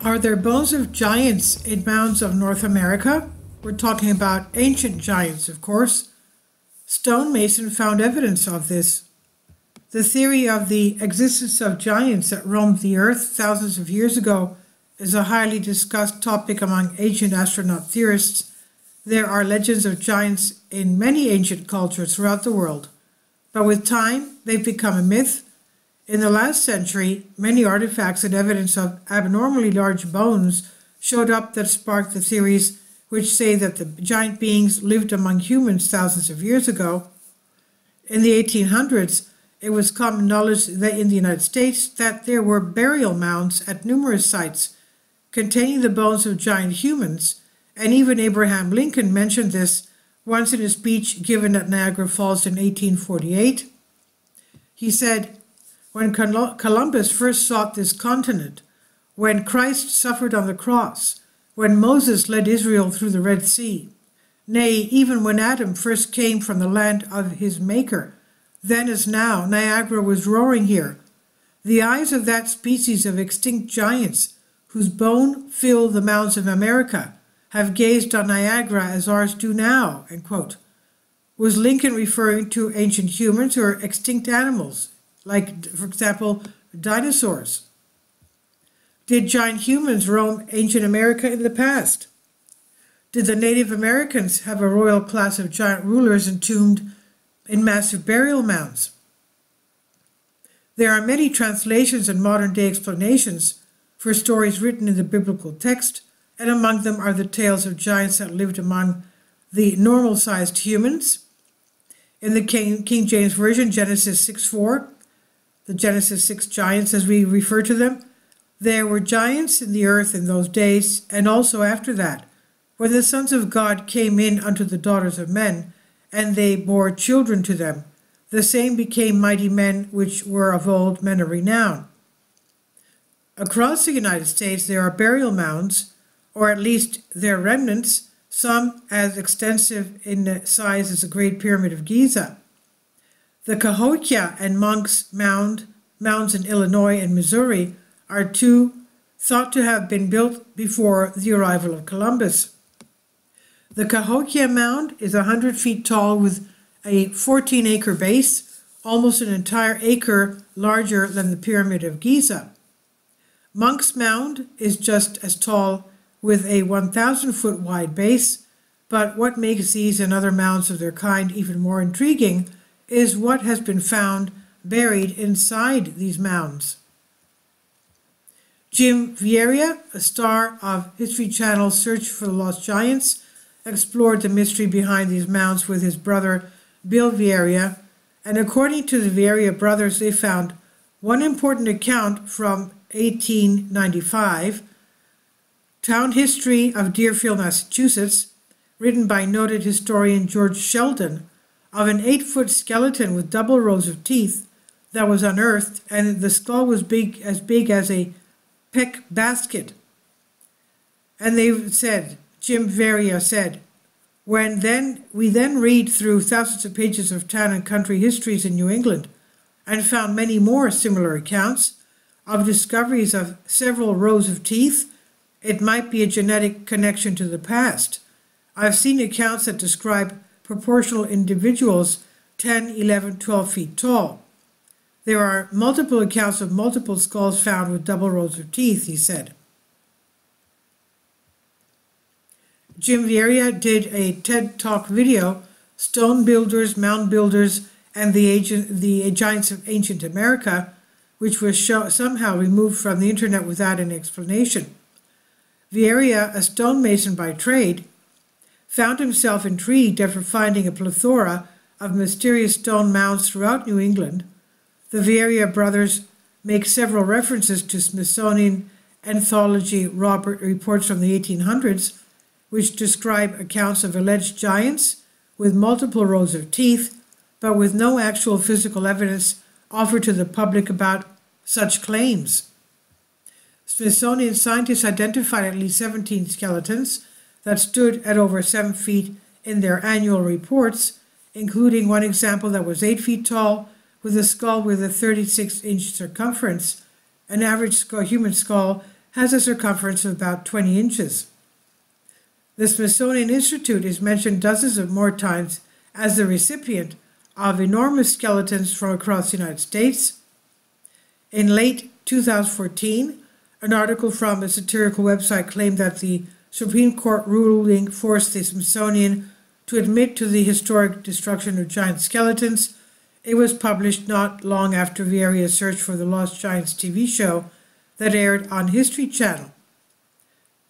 Are there bones of giants in mounds of North America? We're talking about ancient giants, of course. Stonemason found evidence of this. The theory of the existence of giants that roamed the earth thousands of years ago is a highly discussed topic among ancient astronaut theorists. There are legends of giants in many ancient cultures throughout the world, but with time, they've become a myth. In the last century, many artifacts and evidence of abnormally large bones showed up that sparked the theories which say that the giant beings lived among humans thousands of years ago. In the 1800s, it was common knowledge that in the United States that there were burial mounds at numerous sites containing the bones of giant humans, and even Abraham Lincoln mentioned this once in a speech given at Niagara Falls in 1848. He said, "When Columbus first sought this continent, when Christ suffered on the cross, when Moses led Israel through the Red Sea, nay, even when Adam first came from the land of his Maker, then as now Niagara was roaring here. The eyes of that species of extinct giants, whose bone fill the mounds of America, have gazed on Niagara as ours do now," end quote. Was Lincoln referring to ancient humans or extinct animals, like, for example, dinosaurs? Did giant humans roam ancient America in the past? Did the Native Americans have a royal class of giant rulers entombed in massive burial mounds? There are many translations and modern-day explanations for stories written in the biblical text, and among them are the tales of giants that lived among the normal-sized humans. In the King James Version, Genesis 6:4, the Genesis 6 giants as we refer to them, there were giants in the earth in those days, and also after that, when the sons of God came in unto the daughters of men, and they bore children to them. The same became mighty men which were of old, men of renown. Across the United States there are burial mounds, or at least their remnants, some as extensive in size as the Great Pyramid of Giza. The Cahokia and Monk's mounds in Illinois and Missouri are two thought to have been built before the arrival of Columbus. The Cahokia Mound is 100 feet tall with a 14-acre base, almost an entire acre larger than the Pyramid of Giza. Monk's Mound is just as tall with a 1,000-foot wide base, but what makes these and other mounds of their kind even more intriguing is what has been found buried inside these mounds. Jim Vieira, a star of History Channel's Search for the Lost Giants, explored the mystery behind these mounds with his brother Bill Vieira, and according to the Vieira brothers, they found one important account from 1895, Town History of Deerfield, Massachusetts, written by noted historian George Sheldon, of an 8-foot skeleton with double rows of teeth that was unearthed, and the skull was big as a peck basket. And they said, Jim Vieira said, we then read through thousands of pages of town and country histories in New England and found many more similar accounts of discoveries of several rows of teeth. It might be a genetic connection to the past. I've seen accounts that describe proportional individuals 10, 11, 12 feet tall. There are multiple accounts of multiple skulls found with double rows of teeth, he said. Jim Vieira did a TED Talk video, Stone Builders, Mound Builders, and the Giants of Ancient America, which was somehow removed from the internet without an explanation. Vieira, a stonemason by trade, found himself intrigued after finding a plethora of mysterious stone mounds throughout New England. The Vieira brothers make several references to Smithsonian anthology reports from the 1800s, which describe accounts of alleged giants with multiple rows of teeth, but with no actual physical evidence offered to the public about such claims. Smithsonian scientists identified at least 17 skeletons that stood at over 7 feet in their annual reports, including one example that was 8 feet tall with a skull with a 36-inch circumference. An average human skull has a circumference of about 20 inches. The Smithsonian Institute is mentioned dozens of more times as the recipient of enormous skeletons from across the United States. In late 2014, an article from a satirical website claimed that the Supreme Court ruling forced the Smithsonian to admit to the historic destruction of giant skeletons. It was published not long after Vieria's search for the Lost Giants TV show that aired on History Channel.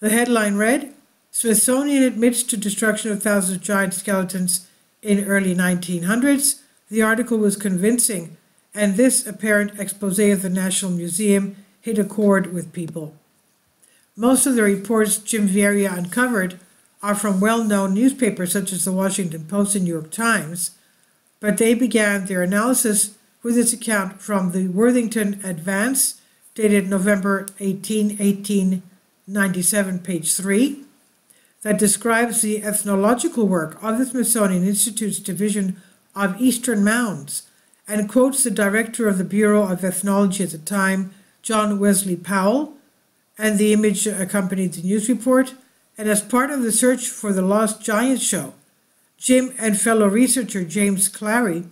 The headline read, "Smithsonian admits to destruction of thousands of giant skeletons in early 1900s. The article was convincing, and this apparent expose of the National Museum hit a chord with people." Most of the reports Jim Vieria uncovered are from well-known newspapers such as the Washington Post and New York Times, but they began their analysis with this account from the Worthington Advance, dated November 18, 1897, page 3, that describes the ethnological work of the Smithsonian Institute's Division of Eastern Mounds, and quotes the director of the Bureau of Ethnology at the time, John Wesley Powell, and the image accompanied the news report. And as part of the search for the Lost Giants show, Jim and fellow researcher James Clary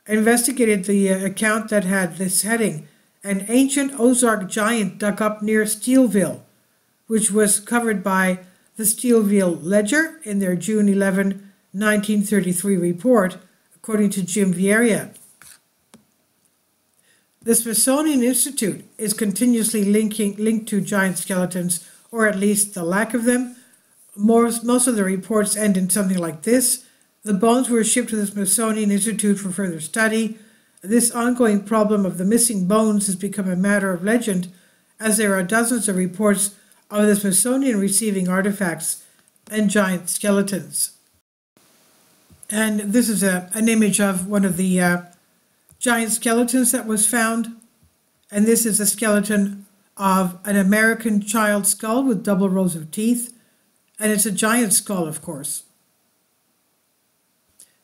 investigated the account that had this heading, "An Ancient Ozark Giant Dug Up Near Steelville," which was covered by the Steelville Ledger in their June 11, 1933 report, according to Jim Vieria. The Smithsonian Institute is continuously linked to giant skeletons, or at least the lack of them. Most of the reports end in something like this: "The bones were shipped to the Smithsonian Institute for further study. This ongoing problem of the missing bones has become a matter of legend, as there are dozens of reports of the Smithsonian receiving artifacts and giant skeletons." And this is an image of one of the giant skeletons that was found. And this is a skeleton of an American child skull with double rows of teeth. And it's a giant skull, of course.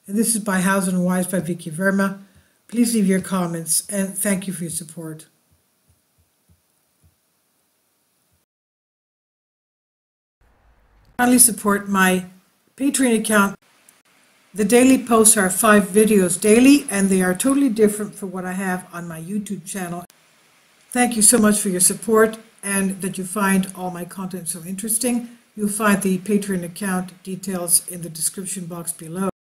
And this is by Hausen and Wise by Vicky Verma. Please leave your comments, and thank you for your support. Kindly support my Patreon account. The daily posts are 5 videos daily, and they are totally different from what I have on my YouTube channel. Thank you so much for your support, and that you find all my content so interesting. You'll find the Patreon account details in the description box below.